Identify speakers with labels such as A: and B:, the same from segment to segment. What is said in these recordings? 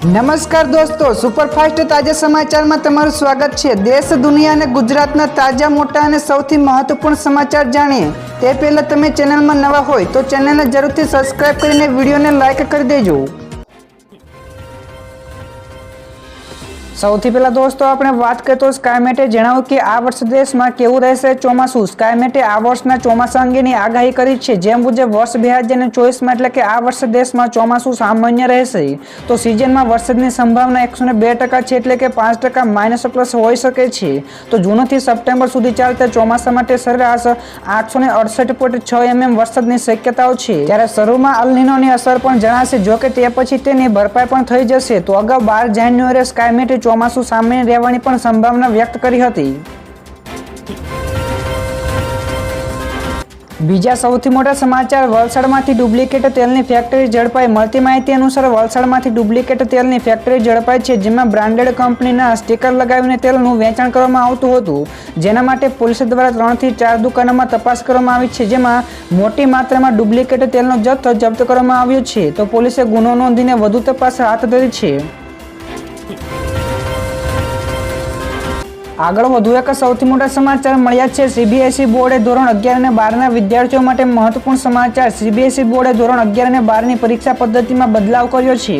A: નમસ્કાર દોસ્તો, સુપરફાસ્ટ તાજા સમાચારમાં તમારું સ્વાગત છે। દેશ, દુનિયા અને ગુજરાતના તાજા, મોટા અને સૌથી મહત્વપૂર્ણ સમાચાર જાણીએ તે પહેલા તમે ચેનલમાં નવા હોય તો ચેનલને જરૂરથી સબસ્ક્રાઇબ કરીને વિડીયોને લાઇક કરી દેજો। સૌથી પહેલા દોસ્તો આપણે વાત કરીએ તો સ્કાયમેટે જણાવ્યું કે આ વર્ષે દેશમાં કેવું રહેશે ચોમાસું। સ્કાયમેટે આ વર્ષના ચોમાસા અંગેની આગાહી કરી છે। જે મુજબ વર્ષ 2024માં એટલે કે આ વર્ષે દેશમાં ચોમાસું સામાન્ય રહેશે। તો સિઝનમાં વરસાદની સંભાવના 102% છે, એટલે કે 5% માઇનસ પ્લસ હોઈ શકે છે। તો જૂનથી સપ્ટેમ્બર સુધી ચાલતા ચોમાસા માટે સરેરાશ 868.6 mm વરસાદની શક્યતાઓ છે। ત્યારે શરૂમાં અલ નીનોની અસર પણ જણાશે, જોકે તે પછી તેની ભરપાઈ પણ થઈ જશે। તો અગાઉ 12 જાન્યુઆરીએ સ્કાયમેટે ચોમાસું સામાન્ય રહેવાની પણ સંભાવના વ્યક્ત કરી હતી। બીજા સૌથી મોટા સમાચાર, વલસાડમાંથી ડુપ્લિકેટ તેલની ફેક્ટરી ઝડપાઈ। મળતી માહિતી અનુસાર વલસાડમાંથી ડુપ્લિકેટ તેલની ફેક્ટરી ઝડપાઈ છે, જેમાં બ્રાન્ડેડ કંપનીના સ્ટીકર લગાવીને તેલનું વેચાણ કરવામાં આવતું હતું। જેના માટે પોલીસ દ્વારા 3 થી 4 દુકાનોમાં તપાસ કરવામાં આવી છે, જેમાં મોટી માત્રામાં ડુપ્લિકેટ તેલનો જથ્થો જપ્ત કરવામાં આવ્યો છે। તો પોલીસે ગુનો નોંધીને વધુ તપાસ હાથ ધરી છે। આગળ વધુ એક સૌથી મોટા સમાચાર મળ્યા છે। સીબીએસઈ બોર્ડે ધોરણ 11 અને 12ના વિદ્યાર્થીઓ માટે મહત્વપૂર્ણ સમાચાર। સીબીએસઈ બોર્ડે ધોરણ 11 અને 12ની પરીક્ષા પદ્ધતિમાં બદલાવ કર્યો છે।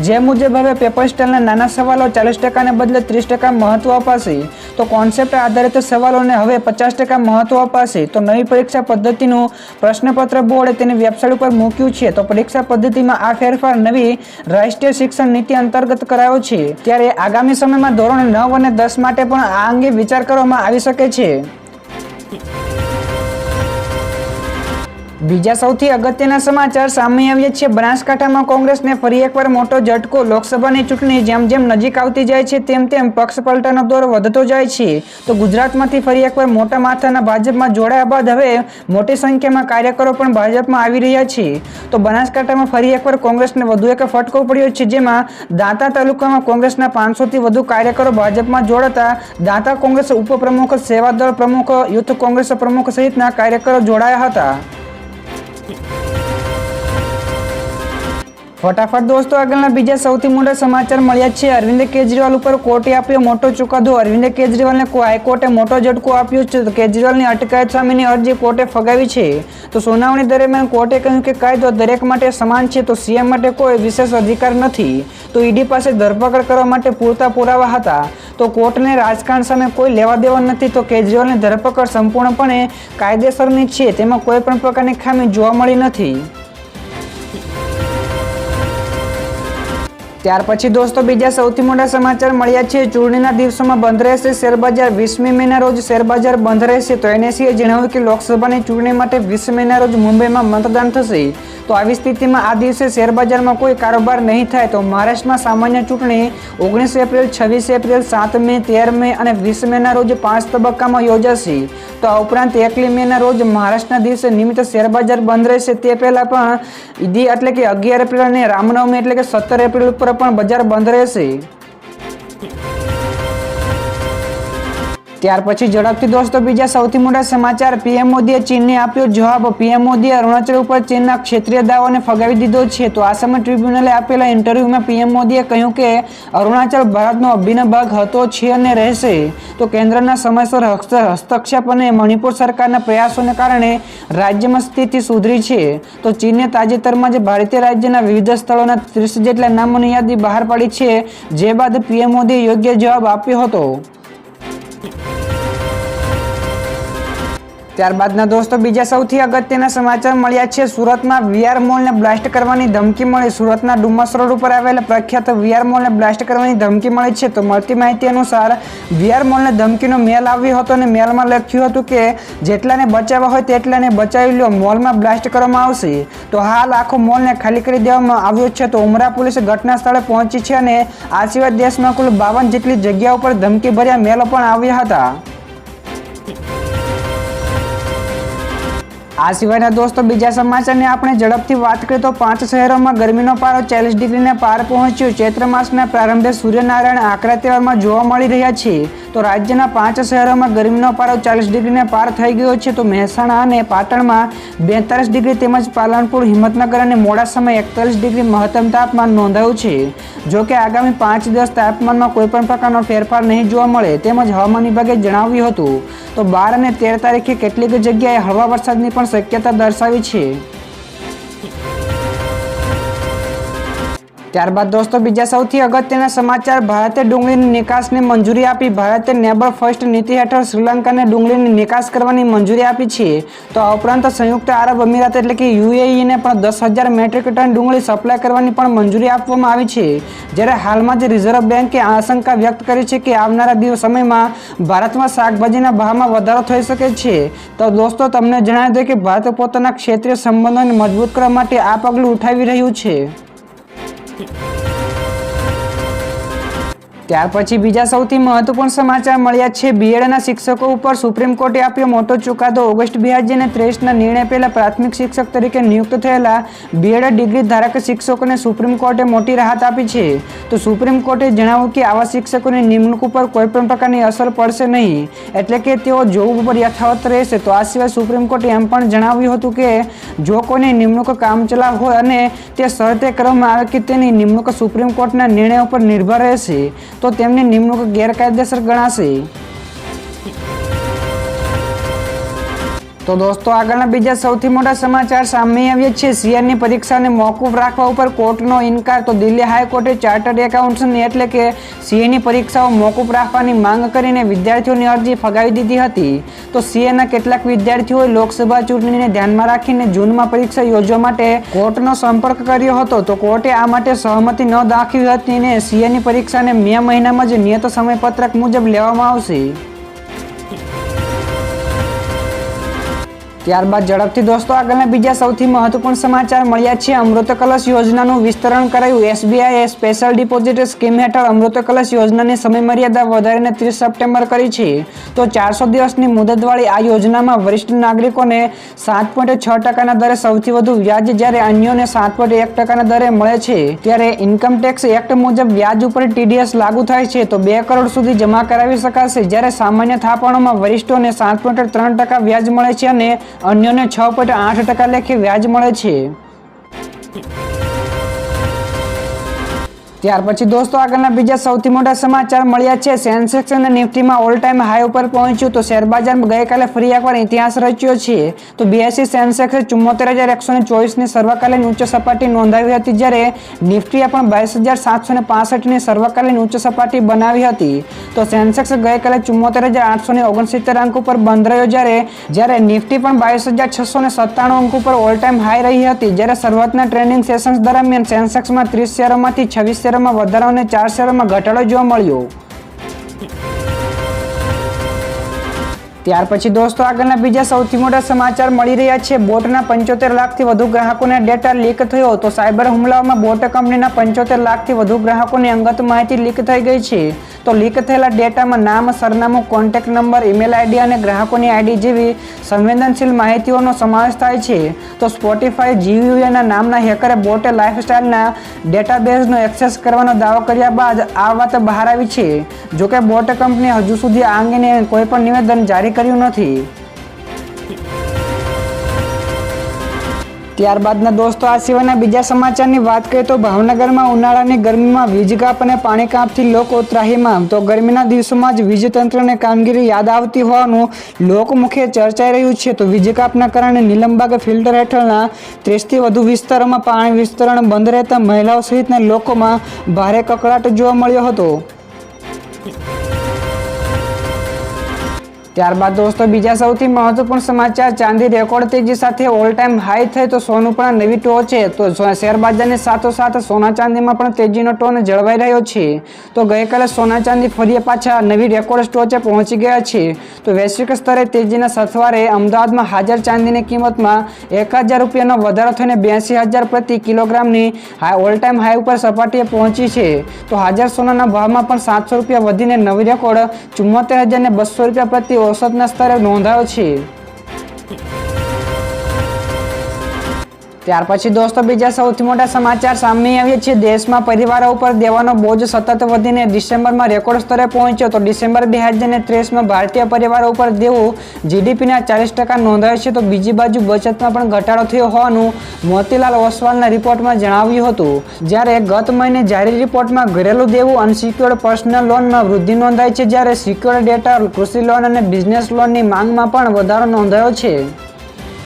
A: જે મુજબ હવે પેપર સ્ટાઇલના નાના સવાલો 40%ને બદલે 30% મહત્વ અપાશે। તો કોન્સેપ્ટ આધારિત સવાલોને હવે 50% મહત્વ અપાશે। તો નવી પરીક્ષા પદ્ધતિનું પ્રશ્નપત્ર બોર્ડે તેની વેબસાઇટ ઉપર મૂક્યું છે। તો પરીક્ષા પદ્ધતિમાં આ ફેરફાર નવી રાષ્ટ્રીય શિક્ષણ નીતિ અંતર્ગત કરાયો છે। ત્યારે આગામી સમયમાં ધોરણ 9 અને 10 માટે પણ આ અંગે વિચાર કરવામાં આવી શકે છે। બીજા સૌથી અગત્યના સમાચાર સામે આવ્યા છે। બનાસકાંઠામાં કોંગ્રેસને ફરી એકવાર મોટો ઝટકો। લોકસભાની ચૂંટણી જેમ જેમ નજીક આવતી જાય છે તેમ તેમ પક્ષ પલટાનો દોર વધતો જાય છે। તો ગુજરાતમાંથી ફરી એકવાર મોટા માથાના ભાજપમાં જોડાયા બાદ હવે મોટી સંખ્યામાં કાર્યકરો પણ ભાજપમાં આવી રહ્યા છે। તો બનાસકાંઠામાં ફરી એકવાર કોંગ્રેસને વધુ એક ફટકો પડ્યો છે, જેમાં દાંતા તાલુકામાં કોંગ્રેસના 500થી વધુ કાર્યકરો ભાજપમાં જોડાતા દાંતા કોંગ્રેસ ઉપપ્રમુખ, સેવાદળ પ્રમુખ, યુથ કોંગ્રેસ પ્રમુખ સહિતના કાર્યકરો જોડાયા હતા। ફટાફટ દોસ્તો આગળના બીજા સૌથી મોટા સમાચાર મળ્યા છે। અરવિંદ કેજરીવાલ ઉપર કોર્ટે આપ્યો મોટો ચુકાદો। અરવિંદ કેજરીવાલને હાઈકોર્ટે મોટો ઝટકો આપ્યો છે। તો કેજરીવાલની અટકાયત સામેની અરજી કોર્ટે ફગાવી છે। તો સુનાવણી દરમિયાન કોર્ટે કહ્યું કે કાયદો દરેક માટે સમાન છે। તો સીએમ માટે કોઈ વિશેષ અધિકાર નથી। તો ઈડી પાસે ધરપકડ કરવા માટે પૂરતા પુરાવા હતા। તો કોર્ટને રાજકારણ સામે કોઈ લેવા દેવા નથી। તો કેજરીવાલની ધરપકડ સંપૂર્ણપણે કાયદેસરની છે, તેમાં કોઈ પણ પ્રકારની ખામી જોવા મળી નથી। ત્યાર પછી દોસ્તો બીજા સૌથી મોટા સમાચાર મળ્યા છે। ચૂંટણીના દિવસોમાં બંધ રહેશે શેરબજાર। 20મી મેના રોજ શેરબજાર બંધ રહેશે। તો એનએસઈએ જણાવ્યું કે લોકસભાની ચૂંટણી માટે 20 મેના રોજ મુંબઈમાં મતદાન થશે। તો આવી સ્થિતિમાં આ દિવસે શેરબજારમાં કોઈ કારોબાર નહીં થાય। તો મહારાષ્ટ્રમાં સામાન્ય ચૂંટણી 19 એપ્રિલ, 26 એપ્રિલ, 7 મે, 13 મે અને 20 મેના રોજ 5 તબક્કામાં યોજાશે। તો આ ઉપરાંત 1 મેના રોજ મહારાષ્ટ્રના દિવસે નિમિત્ત શેરબજાર બંધ રહેશે। તે પહેલા પણ ઈદી એટલે કે 11 એપ્રિલ અને રામનવમી એટલે કે 17 એપ્રિલ ઉપર પણ બજાર બંધ રહેશે। ત્યાર પછી ઝડપથી દોસ્તો બીજા સૌથી મોટા સમાચાર, પીએમ મોદીએ ચીનને આપ્યો જવાબ। પીએમ મોદીએ અરુણાચલ ઉપર ચીનના ક્ષેત્રીય દાવાને ફગાવી દીધો છે। તો આસામ ટ્રિબ્યુનલે આપેલા ઇન્ટરવ્યુમાં પીએમ મોદીએ કહ્યું કે અરુણાચલ ભારતનો અભિન્ન ભાગ હતો, છે અને રહેશે। તો કેન્દ્રના સમયસર હસ્તક્ષેપ અને મણિપુર સરકારના પ્રયાસોને કારણે રાજ્યમાં સ્થિતિ સુધરી છે। તો ચીને તાજેતરમાં જ ભારતીય રાજ્યના વિવિધ સ્થળોના 30 જેટલા નામોની યાદી બહાર પાડી છે, જે બાદ પીએમ મોદીએ યોગ્ય જવાબ આપ્યો હતો। ત્યારબાદના દોસ્તો બીજા સૌથી અગત્યના સમાચાર મળ્યા છે। સુરતમાં વીઆર મોલને બ્લાસ્ટ કરવાની ધમકી મળી। સુરતના ડુમસ રોડ ઉપર આવેલા પ્રખ્યાત વીઆર મોલને બ્લાસ્ટ કરવાની ધમકી મળી છે। તો મળતી માહિતી અનુસાર વીઆર મોલને ધમકીનો મેલ આવ્યો હતો અને મેલમાં લખ્યું હતું કે જેટલાને બચાવવા હોય તેટલાને બચાવી લો, મોલમાં બ્લાસ્ટ કરવામાં આવશે। તો હાલ આખો મોલને ખાલી કરી દેવામાં આવ્યો છે। તો ઉમરા પોલીસ ઘટના સ્થળે પહોંચી છે અને આ સિવાય દેશમાં કુલ 52 જેટલી જગ્યાઓ પર ધમકીભર્યા મેલો પણ આવ્યા હતા। આ સિવાયના દોસ્તો બીજા સમાચારની આપણે ઝડપથી વાત કરીએ તો 5 શહેરોમાં ગરમીનો પારો 40 ડિગ્રીને પાર પહોંચ્યો। ચૈત્ર માસના પ્રારંભે સૂર્યનારાયણ આકરા તહેવારમાં જોવા મળી રહ્યા છે। તો રાજ્યના 5 શહેરોમાં ગરમીનો પારો 40 ડિગ્રીને પાર થઈ ગયો છે। તો મહેસાણા અને પાટણમાં 42 ડિગ્રી તેમજ પાલનપુર, હિંમતનગર અને મોડાસામાં 41 ડિગ્રી મહત્તમ તાપમાન નોંધાયું છે। જો કે આગામી 5 દિવસ તાપમાનમાં કોઈપણ પ્રકારનો ફેરફાર નહીં જોવા મળે તેમજ હવામાન વિભાગે જણાવ્યું હતું। તો 12 અને 13 તારીખે કેટલીક જગ્યાએ હળવા વરસાદની પણ શક્યતા દર્શાવી છે। ત્યારબાદ દોસ્તો બીજા સૌથી અગત્યના સમાચાર, ભારતે ડુંગળીની નિકાસને મંજૂરી આપી। ભારતે નેબર ફર્સ્ટ નીતિ હેઠળ શ્રીલંકાને ડુંગળીની નિકાસ કરવાની મંજૂરી આપી છે। તો આ ઉપરાંત સંયુક્ત આરબ અમીરાત એટલે કે યુએઈને પણ 10,000 મેટ્રિક ટન ડુંગળી સપ્લાય કરવાની પણ મંજૂરી આપવામાં આવી છે। જ્યારે હાલમાં જ રિઝર્વ બેન્કે આશંકા વ્યક્ત કરી છે કે આવનારા સમયમાં ભારતમાં શાકભાજીના ભાવમાં વધારો થઈ શકે છે। તો દોસ્તો તમને જણાવી દઈએ કે ભારત પોતાના ક્ષેત્રીય સંબંધોને મજબૂત કરવા માટે આ પગલું ઉઠાવી રહ્યું છે। ત્યાર પછી બીજા સૌથી મહત્વપૂર્ણ સમાચાર મળ્યા છે। બીએડના શિક્ષકો ઉપર સુપ્રીમ કોર્ટે આપ્યો મોટો ચુકાદો। ઓગસ્ટ 2023ના નિર્ણય પહેલા પ્રાથમિક શિક્ષક તરીકે નિયુક્ત થયેલા બીએડ ડિગ્રી ધારક શિક્ષકોને સુપ્રીમ કોર્ટે મોટી રાહત આપી છે। તો સુપ્રીમ કોર્ટે જણાવ્યું કે આવા શિક્ષકોની નિમણૂક ઉપર કોઈપણ પ્રકારની અસર પડશે નહીં, એટલે કે તેઓ જોબ ઉપર યથાવત રહેશે। તો આ સિવાય સુપ્રીમ કોર્ટે એમ પણ જણાવ્યું હતું કે જો કોઈની નિમણૂક કામચલાઉ હોય અને તે શરતે કરવામાં આવે કે તેની નિમણૂક સુપ્રીમ કોર્ટના નિર્ણય ઉપર નિર્ભર રહેશે તો તેમની નિમણૂક ગેરકાયદેસર ગણાશે। તો દોસ્તો આગળના બીજા સૌથી મોટા સમાચાર સામે આવ્યા છે। સીએની પરીક્ષાને મોકૂફ રાખવા ઉપર કોર્ટનો ઇનકાર। તો દિલ્હી હાઈકોર્ટે ચાર્ટર્ડ એકાઉન્ટન્ટની એટલે કે સીએની પરીક્ષાઓ મોકૂફ રાખવાની માંગ કરીને વિદ્યાર્થીઓની અરજી ફગાવી દીધી હતી। તો સીએના કેટલાક વિદ્યાર્થીઓએ લોકસભા ચૂંટણીને ધ્યાનમાં રાખીને જૂનમાં પરીક્ષા યોજવા માટે કોર્ટનો સંપર્ક કર્યો હતો। તો કોર્ટે આ માટે સહમતિ ન દાખવી હતી અને સીએની પરીક્ષાને મે મહિનામાં જ નિયત સમયપત્રક મુજબ લેવામાં આવશે। ત્યારબાદ ઝડપથી દોસ્તો આગળના બીજા સૌથી મહત્વપૂર્ણ સમાચાર મળ્યા છે। અમૃત કલશ યોજનાનું વિસ્તરણ કરાયું। એસબીઆઈએ સ્પેશિયલ ડિપોઝિટ સ્કીમ હેઠળ અમૃત કલશ યોજનાની સમયમર્યાદા વધારીને 30 સપ્ટેમ્બર કરી છે। તો 400 દિવસની મુદતવાળી આ યોજનામાં વરિષ્ઠ નાગરિકોને 7.6% દરે સૌથી વધુ વ્યાજ, જ્યારે અન્યોને 7.1% દરે મળે છે। ત્યારે ઇન્કમ ટેક્સ એક્ટ મુજબ વ્યાજ ઉપર ટીડીએસ લાગુ થાય છે। તો 2 કરોડ સુધી જમા કરાવી શકાશે, જ્યારે સામાન્ય થાપણોમાં વરિષ્ઠોને 7.3% વ્યાજ મળે છે અને અન્યોને 6.8% લેખે વ્યાજ મળે છે। ત્યાર પછી દોસ્તો આગળના બીજા સૌથી મોટા સમાચાર મળ્યા છે। સેન્સેક્સ અને નિફ્ટીમાં ઓલ ટાઈમ હાઈ ઉપર પહોંચ્યું। તો શેરબજારમાં ગઈકાલે ફરી એકવાર ઇતિહાસ રચ્યો છે। તો બીએસઈ સેન્સેક્સે 74,124ની સર્વકાલીન ઉચ્ચ સપાટી નોંધાવી હતી, જ્યારે નિફ્ટીએ પણ 22,765ની સર્વકાલીન ઉચ્ચ સપાટી બનાવી હતી। તો સેન્સેક્સ ગઈકાલે 74,869 અંક ઉપર બંધ રહ્યો, જ્યારે નિફ્ટી પણ 22,697 અંક ઉપર ઓલ ટાઈમ હાઈ રહી હતી। જ્યારે શરૂઆતના ટ્રેડિંગ સેશન્સ દરમિયાન સેન્સેક્સમાં 30 શેરોમાંથી 26 શેરોમાં વધારો અને 4 શેરોમાં ઘટાડો જોવા મળ્યો। ત્યાર પછી દોસ્તો આગળના બીજા સૌથી મોટા સમાચાર મળી રહ્યા છે। બોટના 75 લાખથી વધુ ગ્રાહકોને ડેટા લીક થયો। તો સાયબર હુમલાઓમાં બોટ કંપનીના 75 લાખથી વધુ ગ્રાહકોની અંગત માહિતી લીક થઈ ગઈ છે। તો લીક થયેલા ડેટામાં નામ, સરનામું, કોન્ટેક્ટ નંબર, ઈમેલ આઈડી અને ગ્રાહકોની આઈડી જેવી સંવેદનશીલ માહિતીઓનો સમાવેશ થાય છે। તો સ્પોટીફાઈ જીયુએના નામના હેકરે બોટ લાઇફસ્ટાઇલના ડેટાબેઝનો એક્સેસ કરવાનો દાવો કર્યા બાદ આ વાત બહાર આવી છે। જોકે બોટ કંપનીએ હજુ સુધી આ અંગેને કોઈપણ નિવેદન જારી કર્યું નથી। ત્યારબાદના દોસ્તો આ સિવાયના બીજા સમાચારની વાત કરીએ તો ભાવનગરમાં ઉનાળાની ગરમીમાં વીજ કાપ અને પાણી કાપથી લોકો ત્રાહિમામ। તો ગરમીના દિવસોમાં જ વીજ તંત્રને કામગીરી યાદ આવતી હોવાનું લોકમુખે ચર્ચાઈ રહ્યું છે। તો વીજ કાપના કારણે નીલમબાગ ફિલ્ટર હેઠળના 30થી વધુ વિસ્તારોમાં પાણી વિસ્તરણ બંધ રહેતા મહિલાઓ સહિતના લોકોમાં ભારે કકળાટ જોવા મળ્યો હતો। ત્યારબાદ દોસ્તો બીજા સૌથી મહત્વપૂર્ણ સમાચાર, ચાંદી રેકોર્ડ તેજી સાથે ઓલ ટાઈમ હાઈ થઈ। તો સોનું પણ નવી ટોચે। તો શેર બજારની સાથોસાથ સોના ચાંદીમાં પણ તેજીનો ટોન જળવાઈ રહ્યો છે। તો ગઈકાલે સોના ચાંદી ફરી પાછા નવી રેકોર્ડ ટોચે પહોંચી ગયા છે। તો વૈશ્વિક સ્તરે તેજીના સથવારે અમદાવાદમાં હાજર ચાંદીની કિંમતમાં 1,000 રૂપિયાનો વધારો થઈને 82,000 પ્રતિ કિલોગ્રામની ઓલ ટાઈમ હાઈ ઉપર સપાટીએ પહોંચી છે। તો હાજર સોનાના ભાવમાં પણ 700 રૂપિયા વધીને નવી રેકોર્ડ 74,200 રૂપિયા પ્રતિ औसतના સ્તરે નોંધાયો છે। ત્યાર પછી દોસ્તો બીજા સૌથી મોટા સમાચાર સામે આવ્યા છે। દેશમાં પરિવારો ઉપર દેવાનો બોજ સતત વધીને ડિસેમ્બરમાં રેકોર્ડ સ્તરે પહોંચ્યો। તો ડિસેમ્બર 2023માં ભારતીય પરિવારો ઉપર દેવું જીડીપીના 40% નોંધાયું છે। તો બીજી બાજુ બચતમાં પણ ઘટાડો થયો હોવાનું મોતીલાલ ઓસવાલના રિપોર્ટમાં જણાવ્યું હતું। જ્યારે ગત મહિને જારી રિપોર્ટમાં ઘરેલું દેવું અનસિક્યોર્ડ પર્સનલ લોનમાં વૃદ્ધિ નોંધાઈ છે, જ્યારે સિક્યોર્ડ ડેટા, કૃષિ લોન અને બિઝનેસ લોનની માંગમાં પણ વધારો નોંધાયો છે।